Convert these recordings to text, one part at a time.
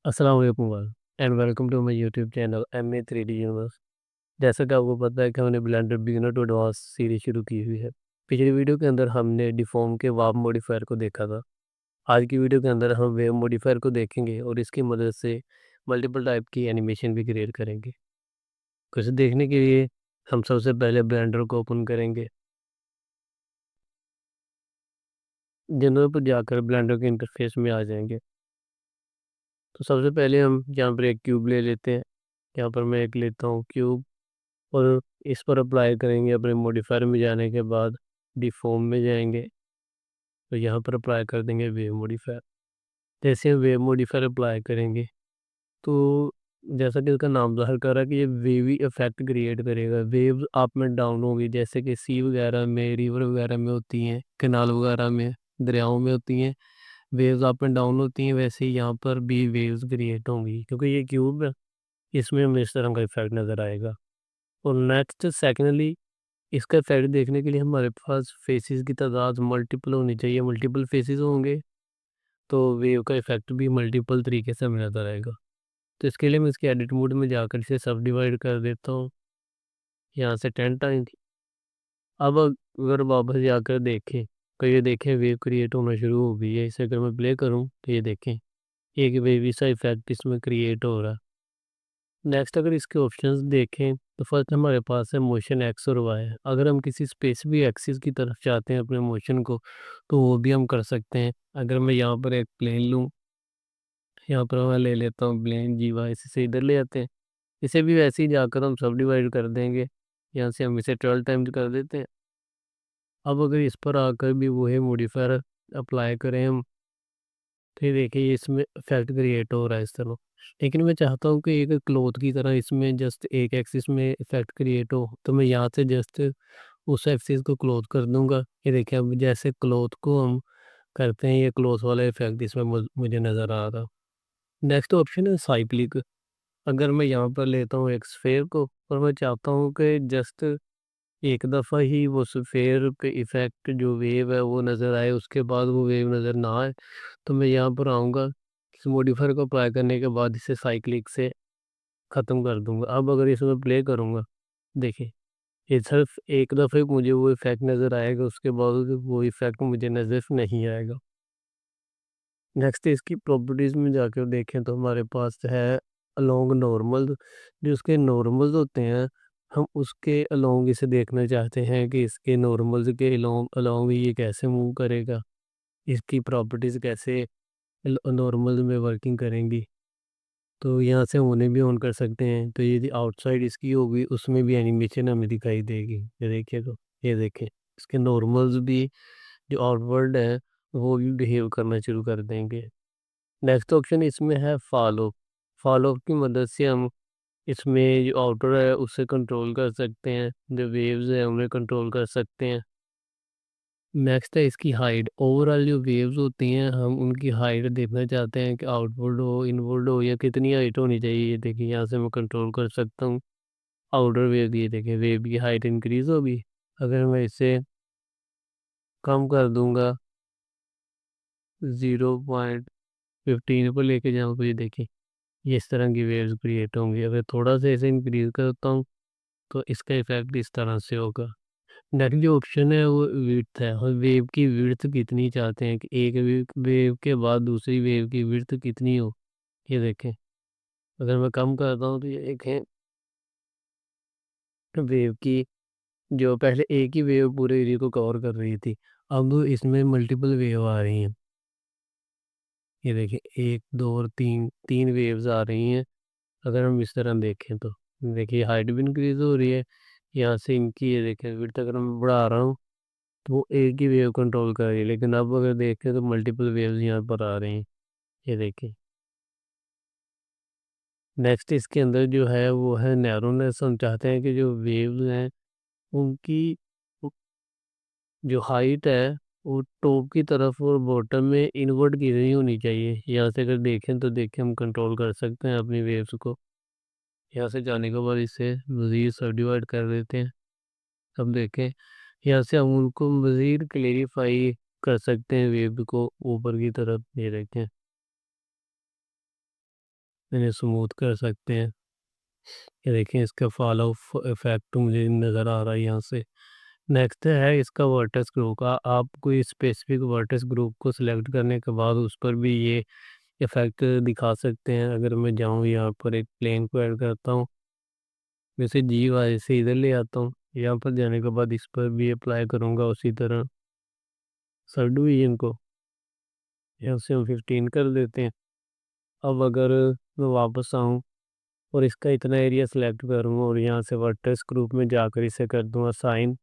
अस्सलाम वालेकुम and welcome to my YouTube channel M A 3D universe. जैसा कि आपको पता है कि हमने Blender beginner to advance series शुरू की हुई है। पिछली वीडियो के अंदर हमने डिफॉर्म के वार्प मॉडिफायर को देखा था। आज की वीडियो के अंदर हम वेव मॉडिफायर को देखेंगे और इसकी मदद से मल्टीपल टाइप की एनिमेशन भी क्रिएट करेंगे। कुछ देखने के लिए हम सबसे पहले ब्लेंडर को ओपन करेंगे। जनरल पर जाकर ब्लेंडर के इंटरफेस में आ जाएंगे। तो सबसे पहले हम यहाँ पर एक क्यूब ले लेते हैं। यहाँ पर मैं एक लेता हूँ क्यूब और इस पर अप्लाई करेंगे। अपने मॉडिफायर में जाने के बाद डिफॉर्म में जाएंगे तो यहाँ पर अप्लाई कर देंगे वेव मॉडिफायर। जैसे हम वेव मॉडिफायर अप्लाई करेंगे तो जैसा कि इसका नाम ज़ाहिर कर रहा है कि ये वेवी इफेक्ट क्रिएट करेगा। वेव्स अप में डाउन होगी, जैसे कि सी वगैरह में, रिवर वगैरह में होती हैं, कैनाल वगैरह में, दरियाओं में होती हैं। वेव्स अप एंड डाउन होती हैं, वैसे ही यहाँ पर भी वेव्स क्रिएट होंगी। क्योंकि ये क्यूब है, इसमें हमें इस तरह का इफेक्ट नज़र आएगा। और नेक्स्ट सेकेंडली, इसका इफ़ेक्ट देखने के लिए हमारे पास फेसेस की तादाद मल्टीपल होनी चाहिए। मल्टीपल फेसेस होंगे तो वेव का इफ़ेक्ट भी मल्टीपल तरीके से हमें नज़र आएगा। तो इसके लिए मैं इसके एडिट मोड में जाकर इसे सब डिवाइड कर देता हूँ, यहाँ से 10 टाइम। अब अगर वापस जाकर देखें तो ये देखें वेव क्रिएट होना शुरू हो गई है। इसे अगर मैं प्ले करूँ तो ये देखें एक वेवी सा इफ़ेक्ट इसमें क्रिएट हो रहा है। नेक्स्ट अगर इसके ऑप्शंस देखें तो फर्स्ट हमारे पास है मोशन एक्स और वाई। अगर हम किसी स्पेसिफिक एक्सिस की तरफ चाहते हैं अपने मोशन को तो वो भी हम कर सकते हैं। अगर मैं यहाँ पर एक प्लेन लूँ, यहाँ पर मैं ले लेता हूँ प्लेन जी वाई, इसे इधर ले आते हैं। इसे भी वैसे ही जाकर हम सब डिवाइड कर देंगे। यहाँ से हम इसे 12 टाइम्स कर देते हैं। अब अगर इस पर आकर भी वही मॉडिफायर अप्लाई करें हम तो ये देखिए इसमें इफेक्ट क्रिएट हो रहा है इस तरह। लेकिन मैं चाहता हूँ कि एक क्लॉथ की तरह इसमें जस्ट एक एक्सिस में इफेक्ट क्रिएट हो, तो मैं यहाँ से जस्ट उस एक्सिस को क्लोज कर दूंगा। ये देखिए अब जैसे क्लॉथ को हम करते हैं, ये क्लॉथ वाला इफेक्ट इसमें मुझे नज़र आ रहा। नेक्स्ट ऑप्शन है साइक्लिक। अगर मैं यहाँ पर लेता हूँ एक स्फेयर को और मैं चाहता हूँ कि जस्ट एक दफ़ा ही वो स्फेयर पे इफेक्ट जो वेव है वो नज़र आए, उसके बाद वो वेव नज़र ना आए, तो मैं यहाँ पर आऊँगा। इस मॉडिफायर को अप्लाई करने के बाद इसे साइक्लिक से ख़त्म कर दूँगा। अब अगर इसमें प्ले करूँगा, देखिए ये सिर्फ़ एक दफ़े मुझे वो इफ़ेक्ट नज़र आएगा, उसके बाद वो इफ़ेक्ट मुझे नज़र नहीं आएगा। नेक्स्ट इसकी प्रॉपर्टीज़ में जाकर देखें तो हमारे पास है अलोंग नॉर्मल। जो उसके नॉर्मल्स होते हैं, हम उसके अलोंग इसे देखना चाहते हैं कि इसके नॉर्मल्स के अलोंग अलोंग ये कैसे मूव करेगा, इसकी प्रॉपर्टीज़ कैसे नॉर्मल में वर्किंग करेंगी। तो यहाँ से हम उन्हें भी ऑन कर सकते हैं। तो ये जो आउटसाइड इसकी होगी उसमें भी एनिमेशन हमें दिखाई देगी। ये देखिए, तो ये देखें इसके नॉर्मल्स भी जो आउटवर्ड है वो भी बिहेव करना शुरू कर देंगे। नेक्स्ट ऑप्शन इसमें है फॉलो। फॉलो की मदद से हम इसमें जो आउटर है उसे कंट्रोल कर सकते हैं, जो वेव्स है उन्हें कंट्रोल कर सकते हैं। नेक्स्ट है इसकी हाइट। ओवरऑल जो वेव्स होती हैं हम उनकी हाइट देखना चाहते हैं कि आउटवर्ड हो, इनवर्ड हो, या कितनी हाइट होनी चाहिए। ये देखिए यहाँ से मैं कंट्रोल कर सकता हूँ। आउटर वेव, ये देखिए वेव की हाइट इंक्रीज होगी। अगर मैं इसे कम कर दूंगा 0.15 पर लेके जाऊँ तो ये देखिए ये इस तरह की वेव्स क्रिएट होंगी। अगर थोड़ा सा इसे इंक्रीज करता हूँ तो इसका इफेक्ट इस तरह से होगा। नेक्स्ट जो ऑप्शन है वो विड्थ है। हम वेव की विड्थ कितनी चाहते हैं कि एक वेव वेव के बाद दूसरी वेव की विड्थ कितनी हो। ये देखें अगर मैं कम करता हूँ तो ये देखें वेव की जो पहले एक ही वेव पूरे एरिया को कवर कर रही थी, अब इसमें मल्टीपल वेव आ रही हैं। ये देखिए 1 2 और 3 3 वेव्स आ रही हैं। अगर हम इस तरह देखें तो देखिए हाइट भी इंक्रीज हो रही है। यहाँ से इनकी ये देखें विड्थ अगर मैं बढ़ा रहा हूँ तो वो एक ही वेव कंट्रोल कर रही है। लेकिन अब अगर देखें तो मल्टीपल वेव्स यहाँ पर आ रही हैं। ये देखिए नेक्स्ट इसके अंदर जो है वो है नैरोनेस। हम चाहते हैं कि जो वेव्स हैं उनकी जो हाइट है वो टॉप की तरफ और बॉटम में इनवर्ट की नहीं होनी चाहिए। यहाँ से अगर देखें तो देखें हम कंट्रोल कर सकते हैं अपनी वेव्स को। यहाँ से जाने के बाद इसे मज़ीद सब डिवाइड कर देते हैं। अब देखें यहाँ से हम उनको मज़ीद क्लेरिफाई कर सकते हैं वेव को ऊपर की तरफ। ये देखें इन्हें स्मूथ कर सकते हैं। ये देखें इसका फॉल ऑफ इफेक्ट मुझे नज़र आ रहा है यहाँ से। नेक्स्ट है इसका वर्टेक्स ग्रुप का। आप कोई स्पेसिफिक वर्टेक्स ग्रुप को सिलेक्ट करने के बाद उस पर भी ये इफेक्ट दिखा सकते हैं। अगर मैं जाऊँ यहाँ पर एक प्लेन को ऐड करता हूँ, वैसे जी वाई से इधर ले आता हूँ, यहाँ पर जाने के बाद इस पर भी अप्लाई करूँगा उसी तरह सब डिवीजन को। यहाँ से हम 15 कर देते हैं। अब अगर मैं वापस आऊँ और इसका इतना एरिया सेलेक्ट करूँ और यहाँ से वर्टेक्स ग्रुप में जाकर इसे कर दूँ असाइन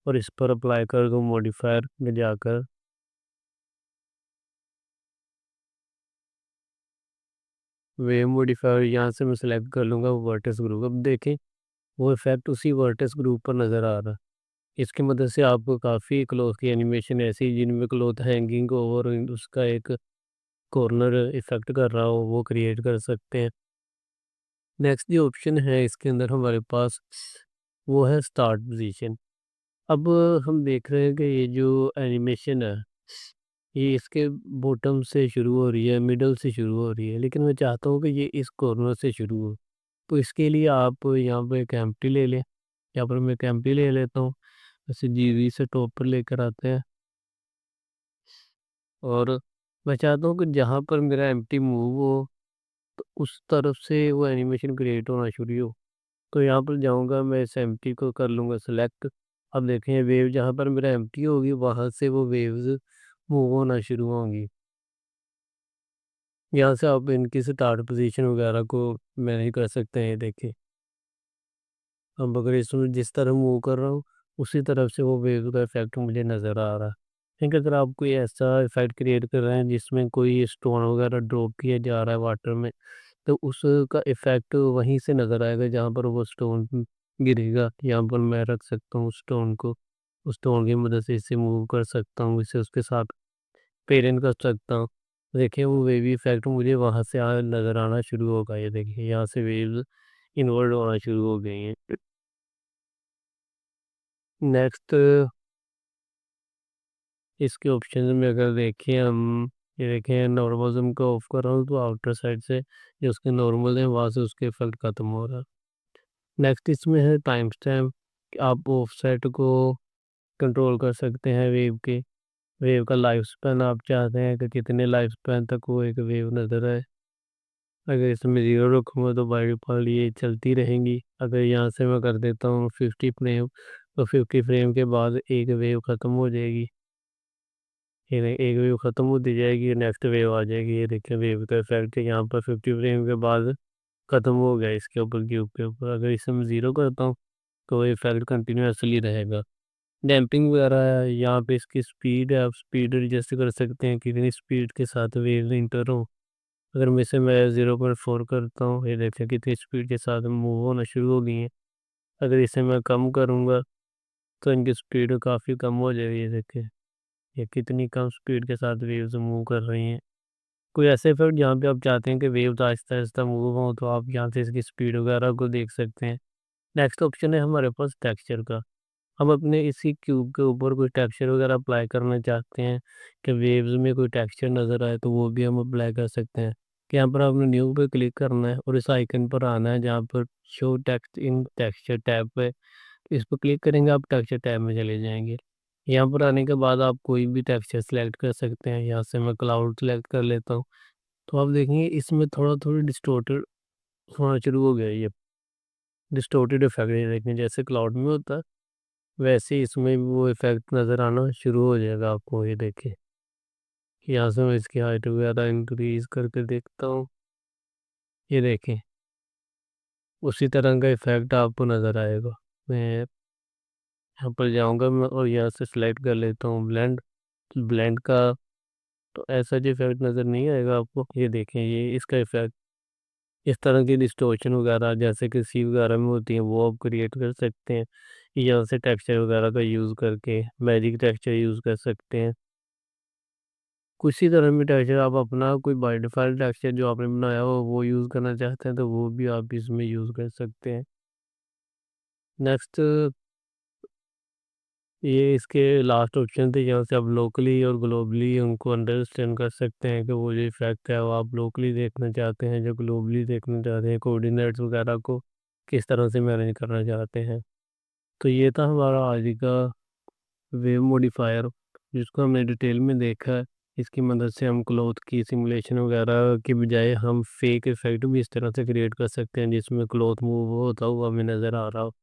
और इस पर अप्लाई कर दूँ मॉडिफायर में जाकर वेव मॉडिफायर, यहाँ से मैं सेलेक्ट कर लूँगा वर्टेक्स ग्रुप। अब देखें वो इफेक्ट उसी वर्टेक्स ग्रुप पर नज़र आ रहा है। इसकी मदद से आपको काफ़ी क्लॉथ की एनिमेशन ऐसी जिनमें क्लॉथ हैंगिंग हो और उसका एक कॉर्नर इफेक्ट कर रहा हो वो क्रिएट कर सकते हैं। नेक्स्ट जो ऑप्शन है इसके अंदर हमारे पास वो है स्टार्ट पोजीशन। अब हम देख रहे हैं कि ये जो एनिमेशन है ये इसके बॉटम से शुरू हो रही है, मिडल से शुरू हो रही है, लेकिन मैं चाहता हूँ कि ये इस कॉर्नर से शुरू हो। तो इसके लिए आप यहाँ पे एक एम्प्टी ले लें। यहाँ पर मैं एक एम्प्टी ले लेता हूँ, ऐसे जीवी से टॉप पर लेकर आते हैं और मैं चाहता हूँ कि जहाँ पर मेरा एम्प्टी मूव हो तो उस तरफ से वो एनिमेशन क्रिएट होना शुरू हो। तो यहाँ पर जाऊँगा, मैं इस एम्प्टी को कर लूँगा सेलेक्ट। अब देखें वेव जहाँ पर मेरा एम्प्टी होगी वहाँ से वो वेव्स मूव होना शुरू होंगी। यहाँ से आप इनकी स्टार्ट पोजीशन वगैरह को मैनेज कर सकते हैं। ये देखिए अब अगर इसमें जिस तरह मूव कर रहा हूँ उसी तरफ से वो वेव का इफेक्ट मुझे नज़र आ रहा है। ठीक है, अगर आप कोई ऐसा इफेक्ट क्रिएट कर रहे हैं जिसमें कोई स्टोन वगैरह ड्रॉप किया जा रहा है वाटर में, तो उसका इफेक्ट वहीं से नज़र आएगा जहाँ पर वो स्टोन गिरेगा। यहाँ पर मैं रख सकता हूँ स्टोन को, उस स्टोन की मदद से इसे मूव कर सकता हूँ, इसे उसके साथ पेरेंट कर सकता हूँ। देखिए वो वेवी इफेक्ट मुझे वहाँ से नज़र आना शुरू होगा। ये देखिए यहाँ से वेव्स इन्वर्ट होना शुरू हो गई हैं। नेक्स्ट इसके ऑप्शन में अगर देखें हम, ये देखें नॉर्मलिज्म को ऑफ कर रहा हूँ तो आउटर साइड से जो उसके नॉर्मल है वहाँ से उसके इफेक्ट खत्म हो रहा है। नेक्स्ट इसमें है टाइम स्टैम्प। आप ऑफसेट को कंट्रोल कर सकते हैं वेव के। वेव का लाइफ स्पैन आप चाहते हैं कि कितने लाइफ स्पैन तक वो एक वेव नज़र आए। अगर इसमें ज़ीरो रखूँगा तो बाई डिफ़ॉल्ट ये चलती रहेंगी। अगर यहाँ से मैं कर देता हूँ 50 फ्रेम, तो 50 फ्रेम के बाद एक वेव ख़त्म हो जाएगी। ये एक वेव ख़त्म होती जाएगी, नेक्स्ट वेव आ जाएगी। ये देखिए वेव का इफेक्ट यहाँ पर 50 फ्रेम के बाद ख़त्म हो गया इसके ऊपर क्यूब के ऊपर। अगर इसे मैं ज़ीरो करता हूँ तो इफेक्ट कंटिन्यूसली रहेगा। डैम्पिंग वगैरह है, यहाँ पे इसकी स्पीड है, आप स्पीड एडजस्ट कर सकते हैं कितनी स्पीड के साथ वेव इंटर हो। अगर मैं 0.4 करता हूँ, ये देखिए कितनी स्पीड के साथ मूव होना शुरू हो गई हैं। अगर इसे मैं कम करूँगा तो इनकी स्पीड काफ़ी कम हो जाएगी। ये देखिए ये कितनी कम स्पीड के साथ वेव्स मूव कर रही हैं। कोई ऐसे इफेक्ट जहाँ पे आप चाहते हैं कि वेव्स आहिस्ता आहिस्ता मूव हों तो आप यहाँ से इसकी स्पीड वगैरह को देख सकते हैं। नेक्स्ट ऑप्शन है हमारे पास टेक्सचर का। हम अपने इसी क्यूब के ऊपर कोई टेक्सचर वगैरह अप्लाई करना चाहते हैं कि वेव्स में कोई टेक्सचर नज़र आए तो वो भी हम अप्लाई कर सकते हैं। कि यहाँ पर आपने न्यू पे क्लिक करना है और इस आइकन पर आना है जहाँ पर show text in texture tab पे, इस पर क्लिक करेंगे आप टेक्सचर टैब में चले जाएंगे। यहाँ पर आने के बाद आप कोई भी टेक्सचर सेलेक्ट कर सकते हैं। यहाँ से मैं क्लाउड सेलेक्ट कर लेता हूँ, तो आप देखेंगे इसमें थोड़ा डिस्टोर्टेड होना शुरू हो गया। ये डिस्टोर्टेड इफेक्ट ये देखें जैसे क्लाउड में होता है वैसे ही इसमें भी वो इफ़ेक्ट नज़र आना शुरू हो जाएगा आपको। ये देखिए यहाँ से मैं इसकी हाइट वगैरह इंक्रीज़ करके देखता हूँ। ये देखें उसी तरह का इफ़ेक्ट आपको नज़र आएगा। मैं यहाँ पर जाऊँगा मैं और यहाँ से सिलेक्ट कर लेता हूँ ब्लेंड। ब्लेंड का तो ऐसा जो इफ़ेक्ट नज़र नहीं आएगा आपको। ये देखें ये इसका इफ़ेक्ट, इस तरह की डिस्टॉर्शन वगैरह जैसे कि सी वगैरह में होती हैं वो आप क्रिएट कर सकते हैं। यहाँ से टेक्सचर वगैरह का यूज़ करके मैजिक टेक्सचर यूज़ कर सकते हैं। किसी तरह भी टेक्सचर आप अपना कोई बाय डिफ़ॉल्ट टेक्सचर जो आपने बनाया हो वो यूज़ करना चाहते हैं तो वो भी आप इसमें यूज़ कर सकते हैं। नेक्स्ट ये इसके लास्ट ऑप्शन थे जहाँ से आप लोकली और ग्लोबली उनको अंडरस्टैंड कर सकते हैं कि वो जो इफ़ेक्ट है वो आप लोकली देखना चाहते हैं, जो ग्लोबली देखना चाहते हैं, कोऑर्डिनेट्स वगैरह को किस तरह से मैनेज करना चाहते हैं। तो ये था हमारा आज का वेव मॉडिफायर, जिसको हमने डिटेल में देखा है। इसकी मदद से हम क्लॉथ की सिमुलेशन वगैरह की बजाय हम फेक इफेक्ट भी इस तरह से क्रिएट कर सकते हैं जिसमें क्लॉथ मूव होता हुआ हमें नज़र आ रहा हो।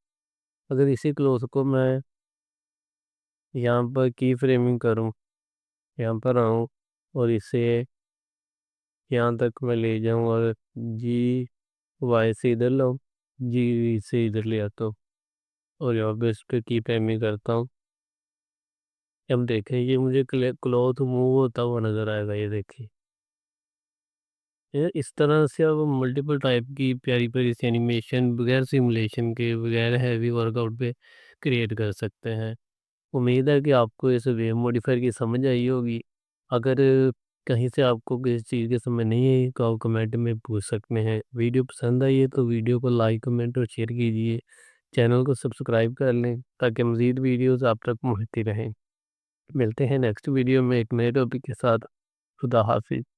अगर इसी क्लॉथ को मैं यहाँ पर की फ्रेमिंग करूँ, यहाँ पर आऊँ और इसे यहाँ तक मैं ले जाऊँ और जी वाई से इधर लाऊँ, जी से इधर ले आता हूँ और यहाँ पे इस पर की फ्रेमिंग करता हूँ। अब देखें ये मुझे क्लॉथ मूव होता हुआ नज़र आएगा, ये देखिए। इस तरह से अब मल्टीपल टाइप की प्यारी-प्यारी सी एनिमेशन बगैर सिमुलेशन के, बगैर हैवी वर्कआउट पे क्रिएट कर सकते हैं। उम्मीद है कि आपको इस वेव मॉडिफायर की समझ आई होगी। अगर कहीं से आपको किसी चीज़ की समझ नहीं आई तो आप कमेंट में पूछ सकते हैं। वीडियो पसंद आई है तो वीडियो को लाइक, कमेंट और शेयर कीजिए। चैनल को सब्सक्राइब कर लें ताकि मज़ीद वीडियोज़ आप तक पहुँचती रहें। मिलते हैं नेक्स्ट वीडियो में एक नए टॉपिक के साथ। खुदा हाफ़िज़।